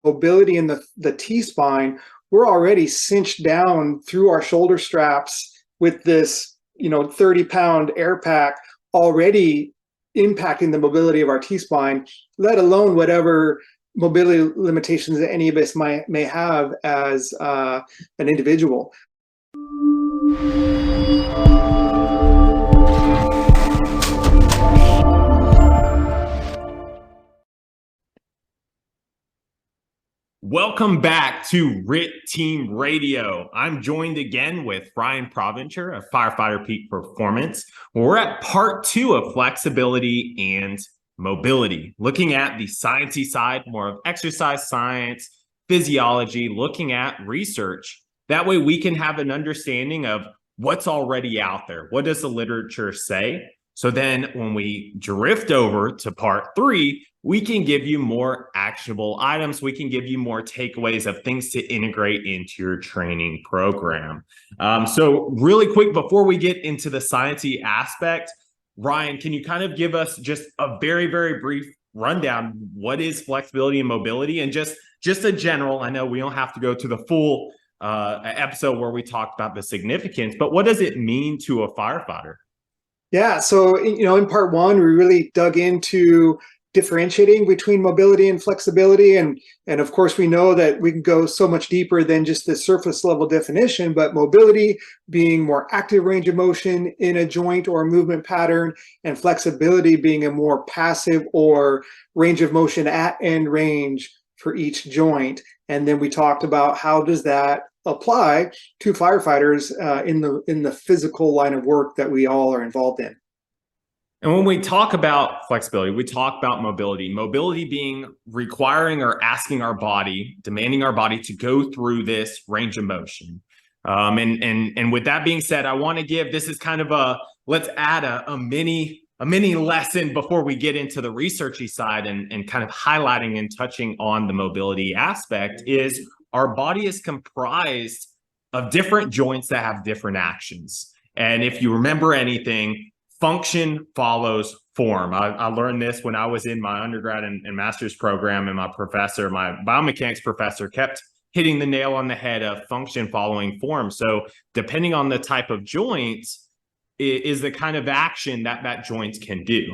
mobility in the T-spine, we're already cinched down through our shoulder straps with this, 30-pound air pack already impacting the mobility of our T-spine, let alone whatever mobility limitations that any of us may have as an individual. Welcome back to R.I.T Team Radio. I'm joined again with Ryan Provencher of Firefighter Peak Performance. We're at part 2 of flexibility and mobility, looking at the sciencey side, more of exercise science, physiology, looking at research. That way we can have an understanding of what's already out there. What does the literature say? So then when we drift over to part 3, we can give you more actionable items. We can give you more takeaways of things to integrate into your training program. So really quick, before we get into the sciencey aspect, Ryan, can you kind of give us just a very, very brief rundown? What is flexibility and mobility? And just a general, I know we don't have to go to the full episode where we talked about the significance, but what does it mean to a firefighter? Yeah, so in part 1, we really dug into differentiating between mobility and flexibility, and of course we know that we can go so much deeper than just the surface level definition, but mobility being more active range of motion in a joint or a movement pattern, and flexibility being a more passive or range of motion at end range for each joint. And then we talked about how does that apply to firefighters in the physical line of work that we all are involved in. And when we talk about flexibility, we talk about mobility. Mobility being requiring or asking our body, demanding our body to go through this range of motion. And with that being said, I want to give, this is kind of let's add a mini lesson before we get into the researchy side and kind of highlighting and touching on the mobility aspect is our body is comprised of different joints that have different actions. And if you remember anything, function follows form. I learned this when I was in my undergrad and master's program, and my biomechanics professor kept hitting the nail on the head of function following form. So depending on the type of joints is the kind of action that joints can do.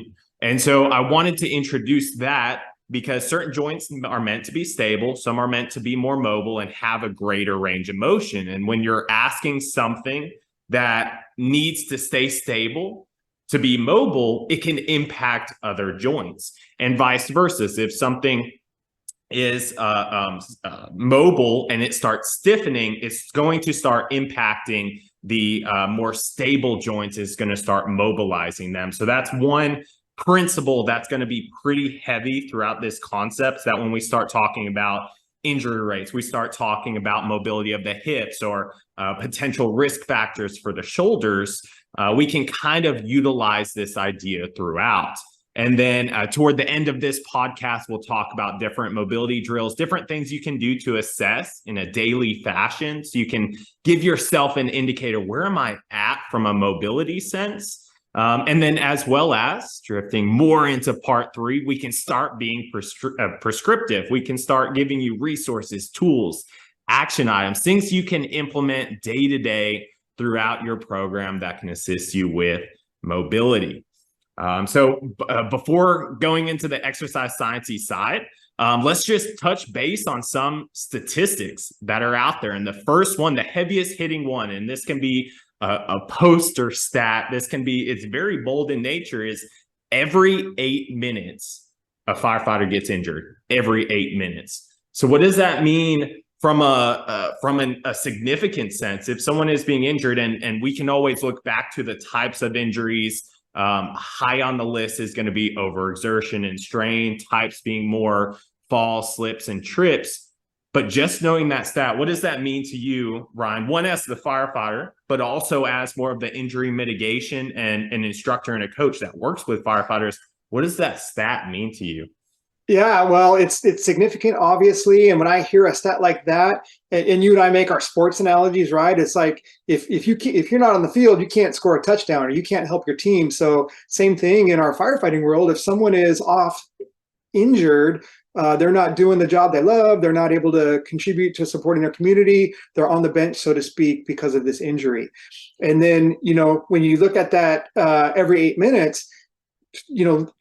And so I wanted to introduce that because certain joints are meant to be stable, some are meant to be more mobile and have a greater range of motion. And when you're asking something that needs to stay stable to be mobile, it can impact other joints, and vice versa. If something is mobile and it starts stiffening, it's going to start impacting the more stable joints, is going to start mobilizing them. So that's one principle that's going to be pretty heavy throughout this concept, that when we start talking about injury rates, we start talking about mobility of the hips or potential risk factors for the shoulders, we can kind of utilize this idea throughout. And then toward the end of this podcast, we'll talk about different mobility drills, different things you can do to assess in a daily fashion. So you can give yourself an indicator, where am I at from a mobility sense? And then as well as drifting more into part 3, we can start being prescriptive. We can start giving you resources, tools, action items, things you can implement day to day throughout your program that can assist you with mobility. So before going into the exercise sciencey side, let's just touch base on some statistics that are out there. And the first one, the heaviest hitting one, and this can be a poster stat, it's very bold in nature, is every 8 minutes, a firefighter gets injured. Every 8 minutes. So what does that mean from a significant sense? If someone is being injured, and we can always look back to the types of injuries, high on the list is going to be overexertion and strain, types being more falls, slips, and trips. But just knowing that stat, what does that mean to you, Ryan? One, as the firefighter, but also as more of the injury mitigation and an instructor and a coach that works with firefighters. What does that stat mean to you? Yeah, well, it's significant, obviously. And when I hear a stat like that, and you and I make our sports analogies, right? It's like if you're not on the field, you can't score a touchdown or you can't help your team. So same thing in our firefighting world. If someone is off injured, they're not doing the job they love. They're not able to contribute to supporting their community. They're on the bench, so to speak, because of this injury. And then, when you look at that every 8 minutes,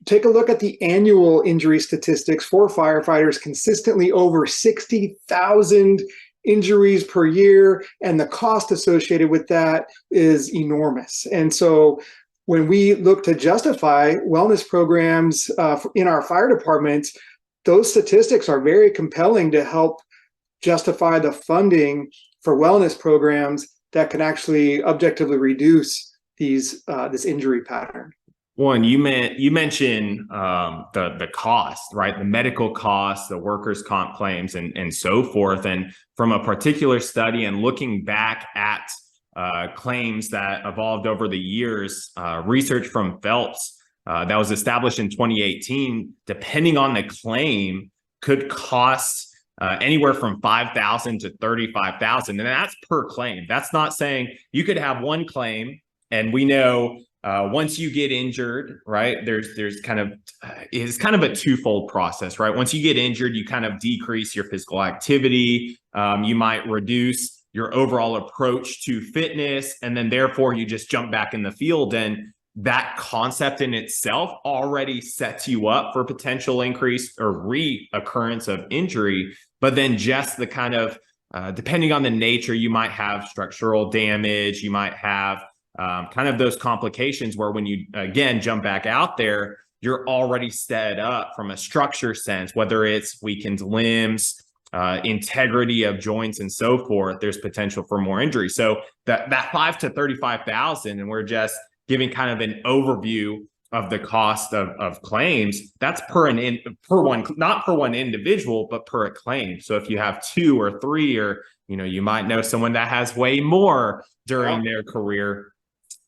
take a look at the annual injury statistics for firefighters, consistently over 60,000 injuries per year, and the cost associated with that is enormous. And so when we look to justify wellness programs in our fire departments, those statistics are very compelling to help justify the funding for wellness programs that can actually objectively reduce this injury pattern. One, you mentioned the cost, right? The medical costs, the workers' comp claims, and so forth. And from a particular study and looking back at claims that evolved over the years, research from Phelps that was established in 2018, depending on the claim, could cost anywhere from $5,000 to $35,000, and that's per claim. That's not saying you could have one claim, and we know once you get injured, right? There's kind of it's kind of a twofold process, right? Once you get injured, you kind of decrease your physical activity. You might reduce your overall approach to fitness, and then therefore you just jump back in the field. And that concept in itself already sets you up for potential increase or reoccurrence of injury. But then just the kind of, depending on the nature, you might have structural damage, you might have kind of those complications where when you, again, jump back out there, you're already set up from a structure sense, whether it's weakened limbs, integrity of joints and so forth, there's potential for more injury. So that 5 to 35,000, and we're just giving kind of an overview of the cost of claims, that's per one, not per one individual, but per a claim. So if you have 2 or 3, or, you might know someone that has way more during their career,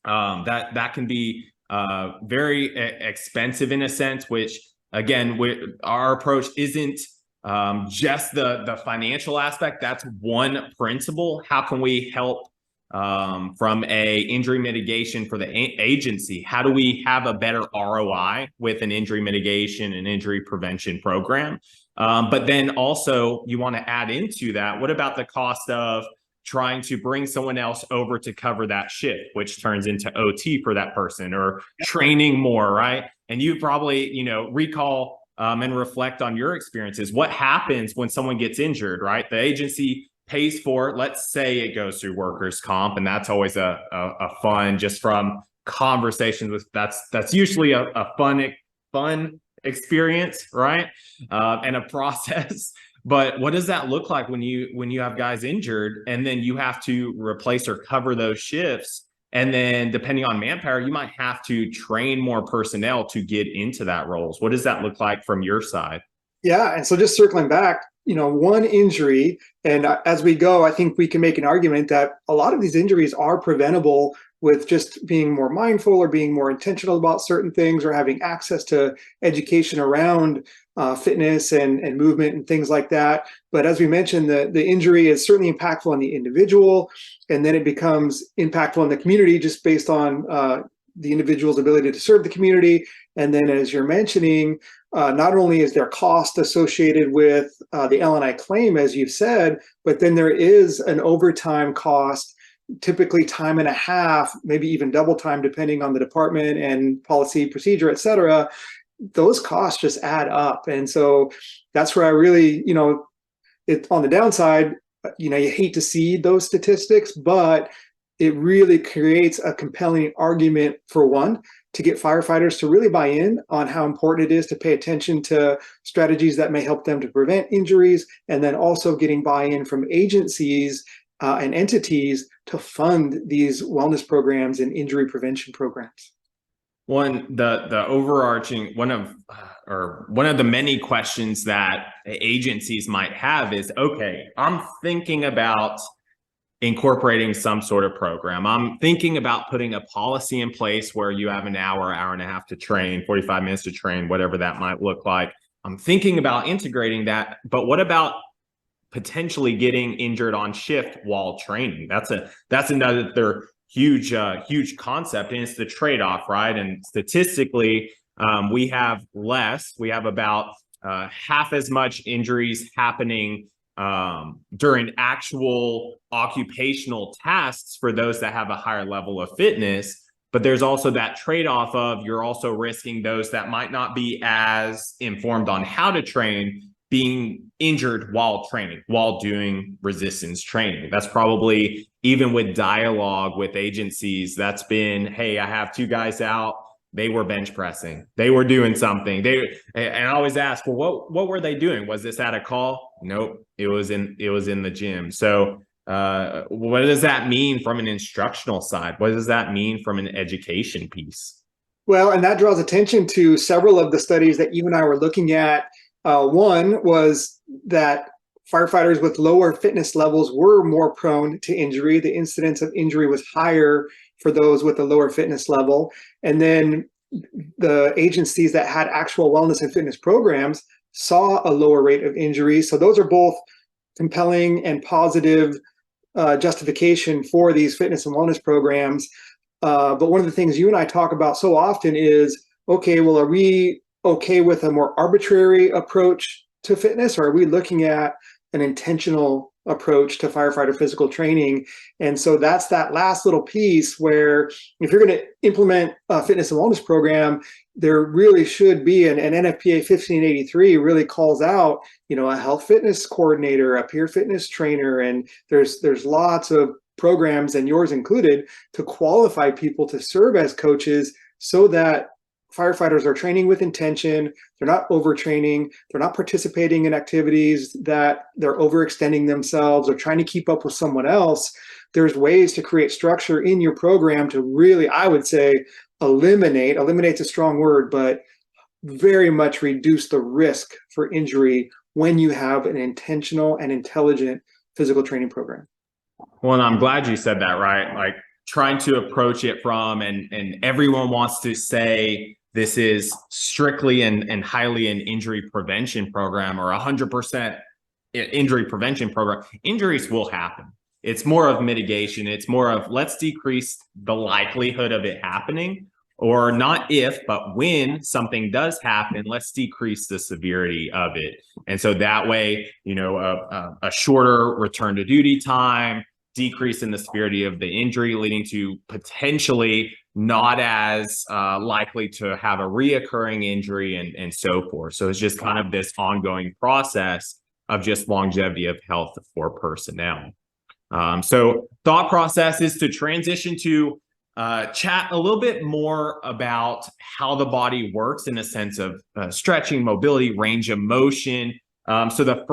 that can be very expensive in a sense, which again, our approach isn't just the financial aspect. That's one principle. How can we help from a injury mitigation for the agency? How do we have a better ROI with an injury mitigation and injury prevention program? But then also you want to add into that, what about the cost of trying to bring someone else over to cover that shift, which turns into OT for that person, or training more, right? And you probably, recall and reflect on your experiences. What happens when someone gets injured, right? The agency pays for it. Let's say it goes through workers' comp, and that's always a fun, just from conversations with, that's usually a fun experience, right? And a process. But what does that look like when you have guys injured, and then you have to replace or cover those shifts? And then depending on manpower, you might have to train more personnel to get into that roles. What does that look like from your side? Yeah. And so just circling back, one injury, and as we go, I think we can make an argument that a lot of these injuries are preventable with just being more mindful or being more intentional about certain things, or having access to education around fitness and movement and things like that. But as we mentioned, the injury is certainly impactful on the individual, and then it becomes impactful on the community just based on the individual's ability to serve the community. And then, as you're mentioning, not only is there cost associated with the L&I claim, as you've said, but then there is an overtime cost, typically time and a half, maybe even double time, depending on the department and policy, procedure, et cetera. Those costs just add up. And so that's where I really, on the downside, you hate to see those statistics, but it really creates a compelling argument, for one, to get firefighters to really buy in on how important it is to pay attention to strategies that may help them to prevent injuries, and then also getting buy-in from agencies and entities to fund these wellness programs and injury prevention programs. The overarching one of the many questions that agencies might have is, okay, I'm thinking about incorporating some sort of program. I'm thinking about putting a policy in place where you have an hour and a half to train, 45 minutes to train, whatever that might look like. I'm thinking about integrating that, but what about potentially getting injured on shift while training? That's another huge concept, and it's the trade-off, right? And statistically, we have about half as much injuries happening during actual occupational tasks for those that have a higher level of fitness. But there's also that trade-off of you're also risking those that might not be as informed on how to train being injured while training, while doing resistance training. That's probably, even with dialogue with agencies, that's been, hey, I have 2 guys out. They were bench pressing. They were doing something. And I always ask, well, what were they doing? Was this at a call? Nope. It was in the gym. So what does that mean from an instructional side? What does that mean from an education piece? Well, and that draws attention to several of the studies that you and I were looking at. One was that firefighters with lower fitness levels were more prone to injury. The incidence of injury was higher for those with a lower fitness level. And then the agencies that had actual wellness and fitness programs saw a lower rate of injury. So those are both compelling and positive justification for these fitness and wellness programs. But one of the things you and I talk about so often is, okay, well, are we okay with a more arbitrary approach to fitness, or are we looking at an intentional approach to firefighter physical training? And so that's that last little piece where if you're going to implement a fitness and wellness program, there really should be an NFPA 1583 really calls out, a health fitness coordinator, a peer fitness trainer, and there's lots of programs, and yours included, to qualify people to serve as coaches so that firefighters are training with intention. They're not overtraining. They're not participating in activities that they're overextending themselves or trying to keep up with someone else. There's ways to create structure in your program to really, I would say, eliminate's a strong word, but very much reduce the risk for injury when you have an intentional and intelligent physical training program. Well, and I'm glad you said that, right? Like trying to approach it from, and everyone wants to say this is strictly and highly an injury prevention program or 100% injury prevention program. Injuries will happen. It's more of mitigation. It's more of let's decrease the likelihood of it happening, or not if, but when something does happen, let's decrease the severity of it. And so that way, a shorter return to duty time, decrease in the severity of the injury, leading to potentially not as likely to have a reoccurring injury and so forth. So it's just kind of this ongoing process of just longevity of health for personnel. So thought process is to transition to chat a little bit more about how the body works in a sense of stretching, mobility, range of motion. So the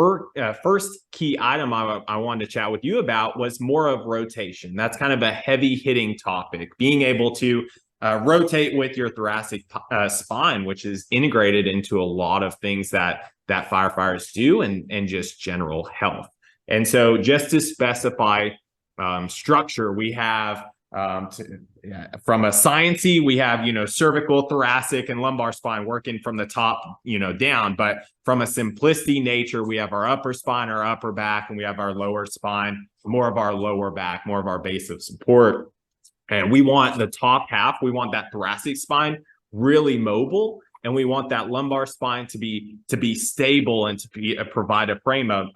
first key item I wanted to chat with you about was more of rotation. That's kind of a heavy hitting topic, being able to rotate with your thoracic spine, which is integrated into a lot of things that firefighters do and just general health. And so just to specify structure, we have from a sciencey, we have, cervical, thoracic, and lumbar spine working from the top, down. But from a simplicity nature, we have our upper spine, our upper back, and we have our lower spine, more of our lower back, more of our base of support. And we want the top half, we want that thoracic spine really mobile, and we want that lumbar spine to be stable and to provide a frame of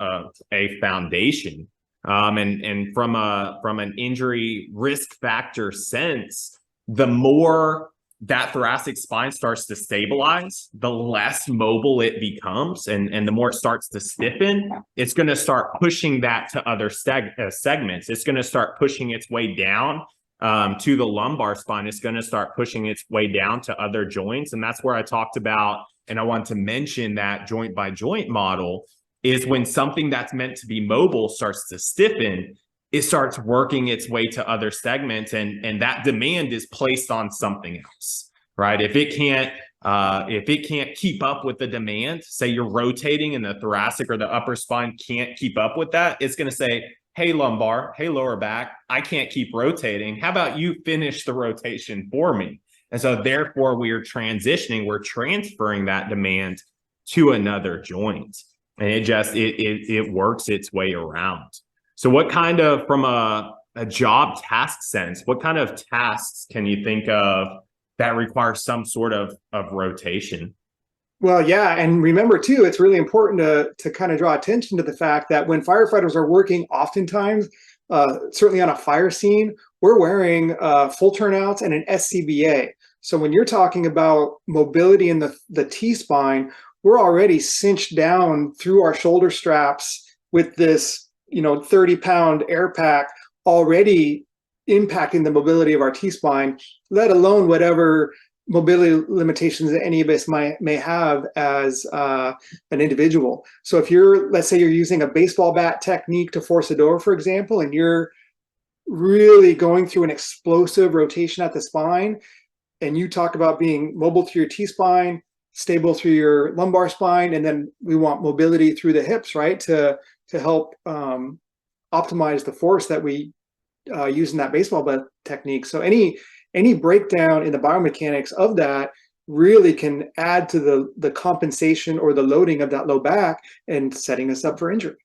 a foundation. And from an injury risk factor sense, the more that thoracic spine starts to stabilize, the less mobile it becomes, and the more it starts to stiffen, it's going to start pushing that to other segments. It's going to start pushing its way down to the lumbar spine. It's going to start pushing its way down to other joints. And that's where I talked about, and I want to mention that joint by joint model is when something that's meant to be mobile starts to stiffen, it starts working its way to other segments, and that demand is placed on something else, right? If it can't keep up with the demand, say you're rotating and the thoracic or the upper spine can't keep up with that, it's going to say, hey, lumbar, hey, lower back, I can't keep rotating. How about you finish the rotation for me? And so therefore we're transferring that demand to another joint. And it works its way around. So what kind of, from a job task sense, what kind of tasks can you think of that require some sort of rotation? Well, yeah, and remember too, it's really important to kind of draw attention to the fact that when firefighters are working, oftentimes, certainly on a fire scene, we're wearing full turnouts and an SCBA. So when you're talking about mobility in the T-spine, we're already cinched down through our shoulder straps with this, 30-pound air pack already impacting the mobility of our T-spine, let alone whatever mobility limitations that any of us may have as an individual. So if let's say you're using a baseball bat technique to force a door, for example, and you're really going through an explosive rotation at the spine, and you talk about being mobile through your T-spine, stable through your lumbar spine, and then we want mobility through the hips, right, to help optimize the force that we use in that baseball bat technique. So any breakdown in the biomechanics of that really can add to the compensation or the loading of that low back and setting us up for injury.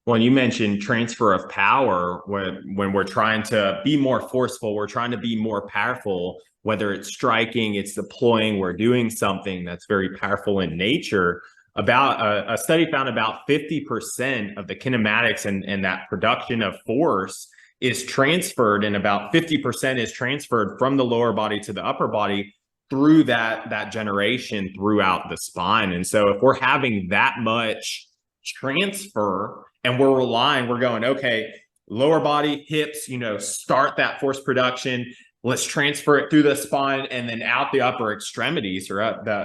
Well, you mentioned transfer of power when we're trying to be more forceful, we're trying to be more powerful, whether it's striking, it's deploying, we're doing something that's very powerful in nature. About a study found about 50% of the kinematics and that production of force is transferred, and about 50% is transferred from the lower body to the upper body through that generation throughout the spine. And so if we're having that much transfer and we're going, okay, lower body, hips, start that force production, let's transfer it through the spine and then out the upper extremities or up the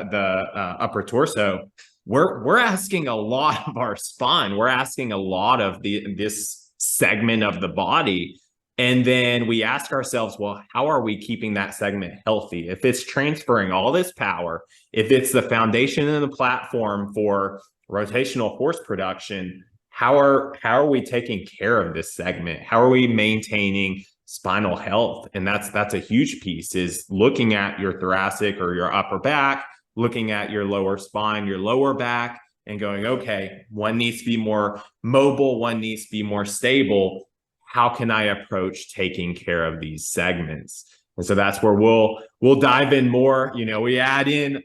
upper torso. We're asking a lot of our spine. We're asking a lot of this segment of the body. And then we ask ourselves, well, how are we keeping that segment healthy? If it's transferring all this power, if it's the foundation and the platform for rotational force production, how are we taking care of this segment? How are we maintaining spinal health? And that's a huge piece, is looking at your thoracic or your upper back, looking at your lower spine, your lower back, and going, okay, one needs to be more mobile, one needs to be more stable. How can I approach taking care of these segments? And so that's where we'll dive in more. We add in,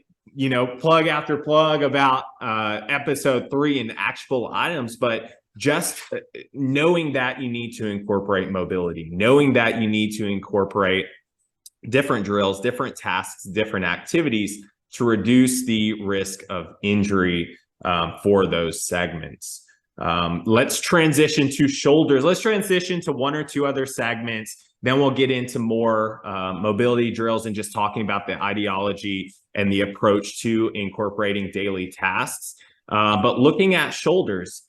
plug after plug about episode 3 and actual items, but just knowing that you need to incorporate mobility, knowing that you need to incorporate different drills, different tasks, different activities to reduce the risk of injury for those segments. Let's transition to shoulders. Let's transition to one or two other segments. Then we'll get into more mobility drills and just talking about the ideology and the approach to incorporating daily tasks. But looking at shoulders,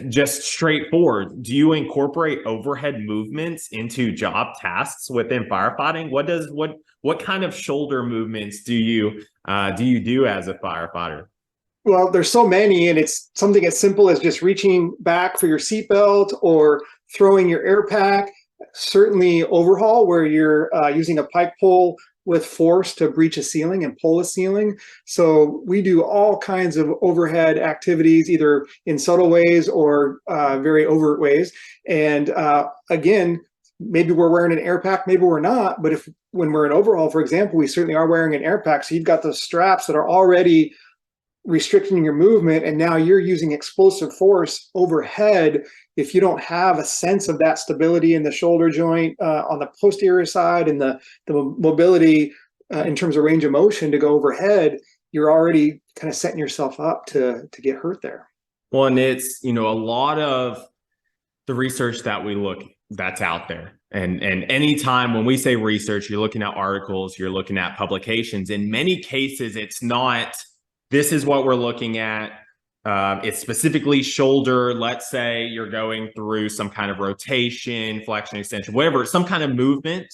just straightforward, do you incorporate overhead movements into job tasks within firefighting? What kind of shoulder movements do you do as a firefighter? Well, there's so many, and it's something as simple as just reaching back for your seatbelt or throwing your air pack. Certainly overhaul, where you're using a pike pole with force to breach a ceiling and pull a ceiling. So we do all kinds of overhead activities, either in subtle ways or very overt ways. And again, maybe we're wearing an air pack, maybe we're not. But when we're in overhaul, for example, we certainly are wearing an air pack. So you've got those straps that are already restricting your movement, and now you're using explosive force overhead. If you don't have a sense of that stability in the shoulder joint on the posterior side and the mobility in terms of range of motion to go overhead, you're already kind of setting yourself up to get hurt there. Well, and it's, a lot of the research that we look that's out there. And anytime when we say research, you're looking at articles, you're looking at publications. In many cases, it's not, this is what we're looking at. It's specifically shoulder. Let's say you're going through some kind of rotation, flexion, extension, whatever, some kind of movement.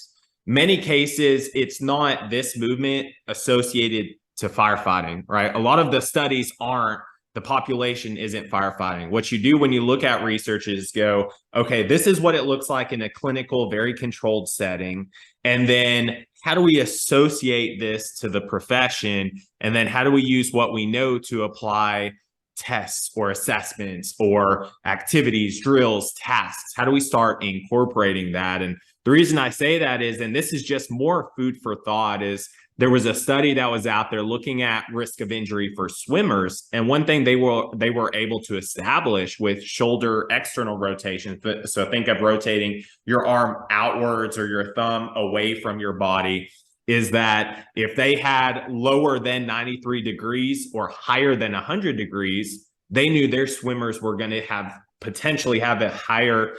Many cases, it's not this movement associated to firefighting, right? A lot of the studies aren't, the population isn't firefighting. What you do when you look at research is go, okay, this is what it looks like in a clinical, very controlled setting. And then how do we associate this to the profession? And then how do we use what we know to apply tests or assessments or activities, drills, tasks? How do we start incorporating that? And the reason I say that is, and this is just more food for thought, is there was a study that was out there looking at risk of injury for swimmers. And one thing they were able to establish with shoulder external rotation. So think of rotating your arm outwards or your thumb away from your body, is that if they had lower than 93 degrees or higher than 100 degrees, they knew their swimmers were going to potentially have a higher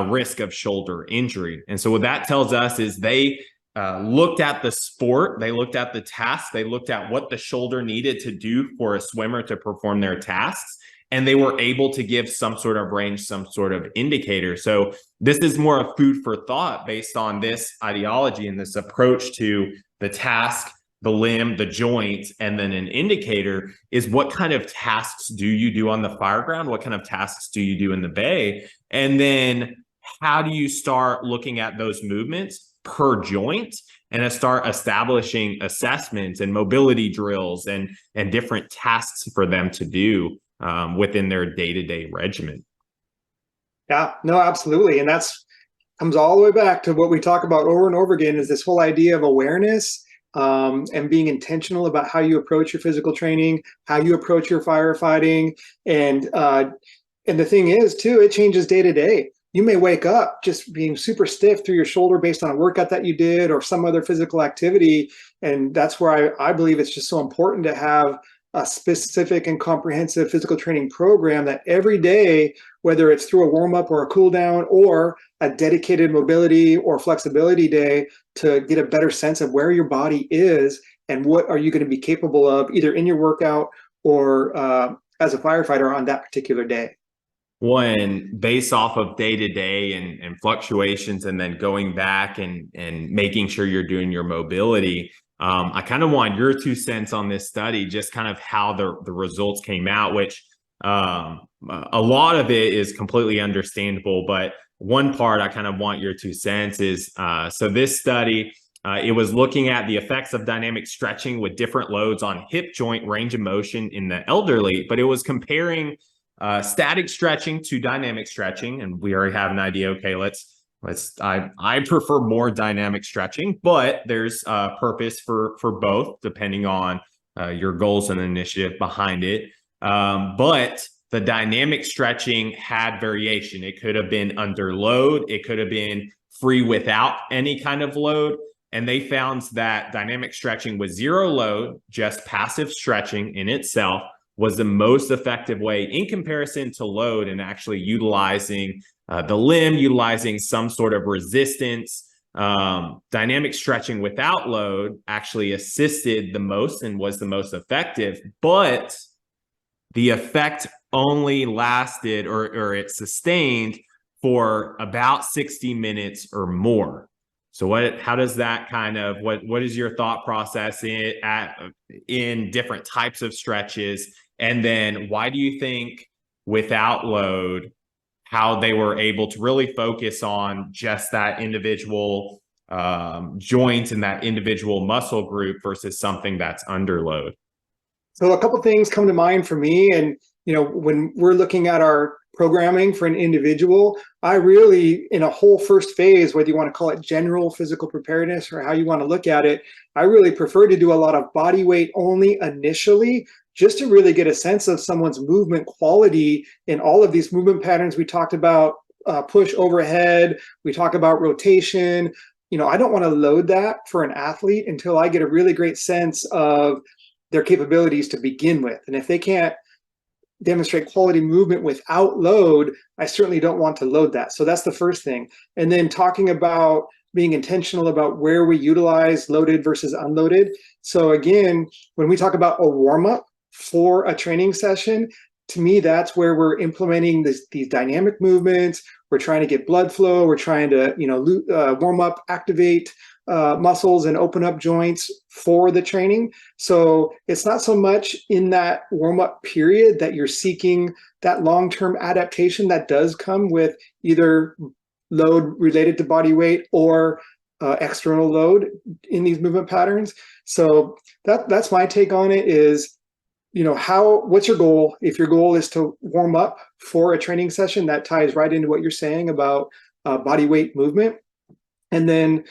risk of shoulder injury. And so what that tells us is they looked at the sport, they looked at the task, they looked at what the shoulder needed to do for a swimmer to perform their tasks, and they were able to give some sort of range, some sort of indicator. So this is more of food for thought based on this ideology and this approach to the task, the limb, the joint, and then an indicator is what kind of tasks do you do on the fire ground? What kind of tasks do you do in the bay? And then how do you start looking at those movements per joint and start establishing assessments and mobility drills and different tasks for them to do within their day-to-day regimen? Yeah, no, absolutely. And that's comes all the way back to what we talk about over and over again, is this whole idea of awareness and being intentional about how you approach your physical training, how you approach your firefighting. And the thing is too, it changes day to day. You may wake up just being super stiff through your shoulder based on a workout that you did or some other physical activity. And that's where I believe it's just so important to have a specific and comprehensive physical training program that every day, whether it's through a warm-up or a cool down or a dedicated mobility or flexibility day, to get a better sense of where your body is and what are you going to be capable of either in your workout or as a firefighter on that particular day. One, based off of day to day and fluctuations, and then going back and making sure you're doing your mobility. I kind of want your 2 cents on this study, just kind of how the results came out, which a lot of it is completely understandable. But one part I kind of want your 2 cents is, so this study, it was looking at the effects of dynamic stretching with different loads on hip joint range of motion in the elderly, but it was comparing static stretching to dynamic stretching. And we already have an idea. Okay, I prefer more dynamic stretching, but there's a purpose for both depending on your goals and initiative behind it. But the dynamic stretching had variation. It could have been under load. It could have been free without any kind of load. And they found that dynamic stretching with zero load, just passive stretching in itself, was the most effective way in comparison to load and actually utilizing the limb, utilizing some sort of resistance. Dynamic stretching without load actually assisted the most and was the most effective, but the effect only lasted or it sustained for about 60 minutes or more. So how does that kind of, what is your thought process in different types of stretches? And then why do you think without load, how they were able to really focus on just that individual joint and that individual muscle group versus something that's under load? So a couple of things come to mind for me. And, when we're looking at our programming for an individual, I really, in a whole first phase, whether you want to call it general physical preparedness or how you want to look at it, I really prefer to do a lot of body weight only initially, just to really get a sense of someone's movement quality in all of these movement patterns. We talked about push overhead, we talk about rotation. I don't want to load that for an athlete until I get a really great sense of their capabilities to begin with. And if they can't demonstrate quality movement without load, I certainly don't want to load that. So that's the first thing. And then talking about being intentional about where we utilize loaded versus unloaded. So again, when we talk about a warm-up for a training session, to me, that's where we're implementing these dynamic movements. We're trying to get blood flow. We're trying to, warm up, activate muscles and open up joints for the training. So it's not so much in that warm-up period that you're seeking that long-term adaptation that does come with either load related to body weight or external load in these movement patterns. So that's my take on it is, what's your goal? If your goal is to warm up for a training session, that ties right into what you're saying about body weight movement. And then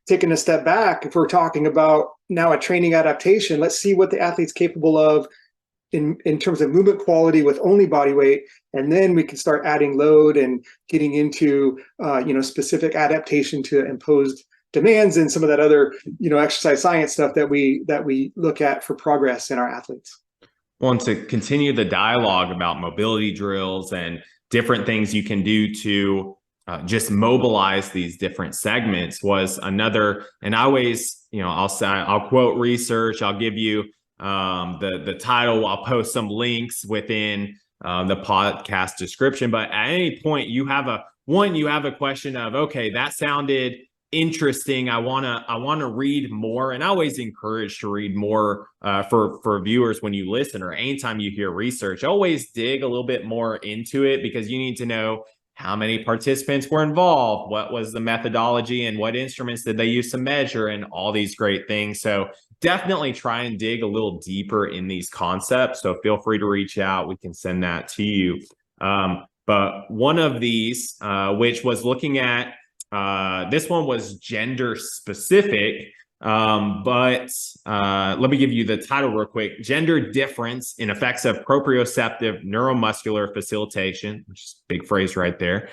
taking a step back, if we're talking about now a training adaptation. Let's see what the athlete's capable of in terms of movement quality with only body weight, and then we can start adding load and getting into specific adaptation to imposed demands and some of that other exercise science stuff that we look at for progress in our athletes. Well, and to continue the dialogue about mobility drills and different things you can do to just mobilize these different segments was another. And I always, I'll quote research. I'll give you the title. I'll post some links within the podcast description. But at any point, you have a question of, okay, that sounded interesting. I want to read more, and I always encourage to read more for viewers when you listen or anytime you hear research. Always dig a little bit more into it, because you need to know how many participants were involved, what was the methodology, and what instruments did they use to measure, and all these great things. So definitely try and dig a little deeper in these concepts. So feel free to reach out. We can send that to you. But one of these, which was looking at, this one was gender specific, but let me give you the title real quick. Gender difference in effects of proprioceptive neuromuscular facilitation, which is a big phrase right there,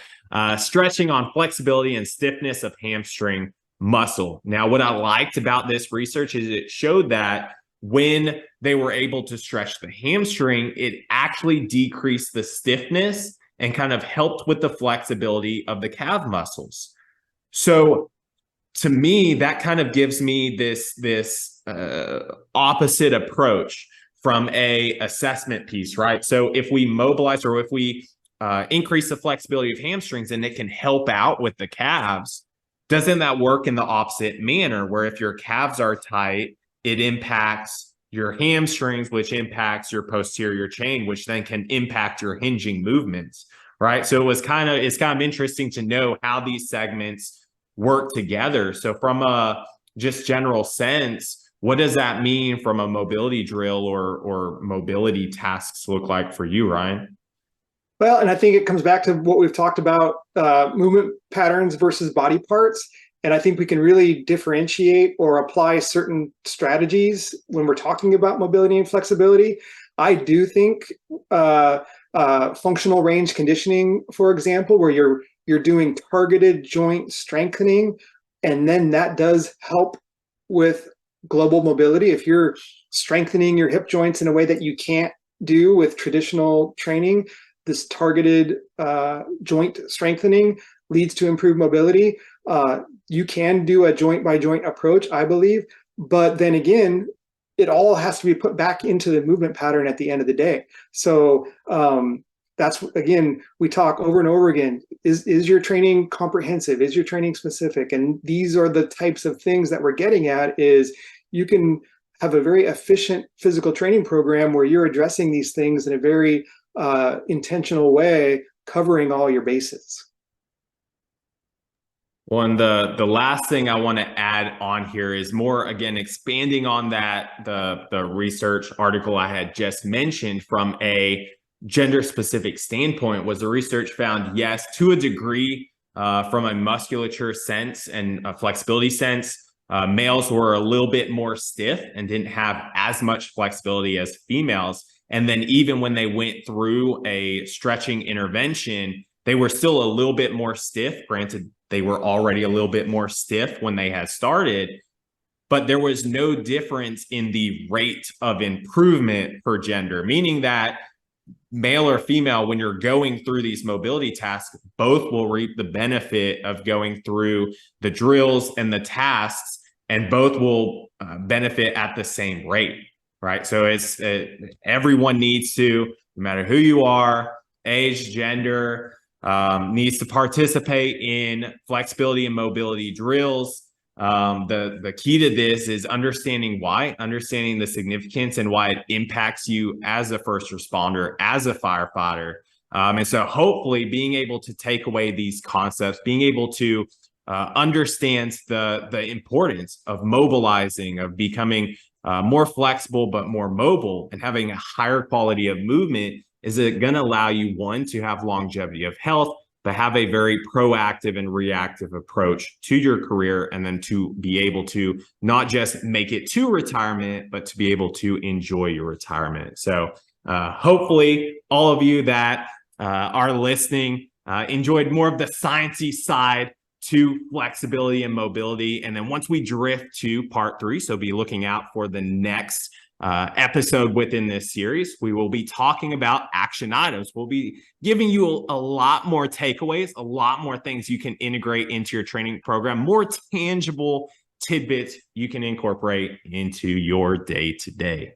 stretching on flexibility and stiffness of hamstring muscle. Now, what I liked about this research is it showed that when they were able to stretch the hamstring, it actually decreased the stiffness and kind of helped with the flexibility of the calf muscles. So to me, that kind of gives me this opposite approach from a assessment piece, right? So if we mobilize, or if we increase the flexibility of hamstrings, and it can help out with the calves, doesn't that work in the opposite manner, where if your calves are tight, it impacts your hamstrings, which impacts your posterior chain, which then can impact your hinging movements, right? So it's kind of interesting to know how these segments work together. So from a just general sense, what does that mean from a mobility drill or mobility tasks look like for you, Ryan? Well, and I think it comes back to what we've talked about, movement patterns versus body parts. And I think we can really differentiate or apply certain strategies when we're talking about mobility and flexibility. I do think functional range conditioning, for example, where you're doing targeted joint strengthening, and then that does help with global mobility. If you're strengthening your hip joints in a way that you can't do with traditional training, this targeted joint strengthening leads to improved mobility. You can do a joint by joint approach, I believe, but then again, it all has to be put back into the movement pattern at the end of the day. So that's, again, we talk over and over again, is your training comprehensive? Is your training specific? And these are the types of things that we're getting at, is you can have a very efficient physical training program where you're addressing these things in a very intentional way, covering all your bases. Well, and the last thing I want to add on here is more, again, expanding on that, the research article I had just mentioned from a gender specific standpoint, was the research found, yes, to a degree, from a musculature sense and a flexibility sense, males were a little bit more stiff and didn't have as much flexibility as females. And then even when they went through a stretching intervention, they were still a little bit more stiff. Granted, they were already a little bit more stiff when they had started, but there was no difference in the rate of improvement per gender, meaning that male or female, when you're going through these mobility tasks, both will reap the benefit of going through the drills and the tasks, and both will benefit at the same rate, right? So everyone needs to, no matter who you are, age, gender, needs to participate in flexibility and mobility drills. The key to this is understanding why, understanding the significance and why it impacts you as a first responder, as a firefighter. And so hopefully being able to take away these concepts, being able to understand the importance of mobilizing, of becoming more flexible but more mobile, and having a higher quality of movement, is it going to allow you, one, to have longevity of health, but have a very proactive and reactive approach to your career, and then to be able to not just make it to retirement, but to be able to enjoy your retirement. So hopefully all of you that are listening enjoyed more of the sciencey side to flexibility and mobility. And then once we drift to part 3, so be looking out for the next episode within this series, we will be talking about action items. We'll be giving you a lot more takeaways, a lot more things you can integrate into your training program, more tangible tidbits you can incorporate into your day-to-day.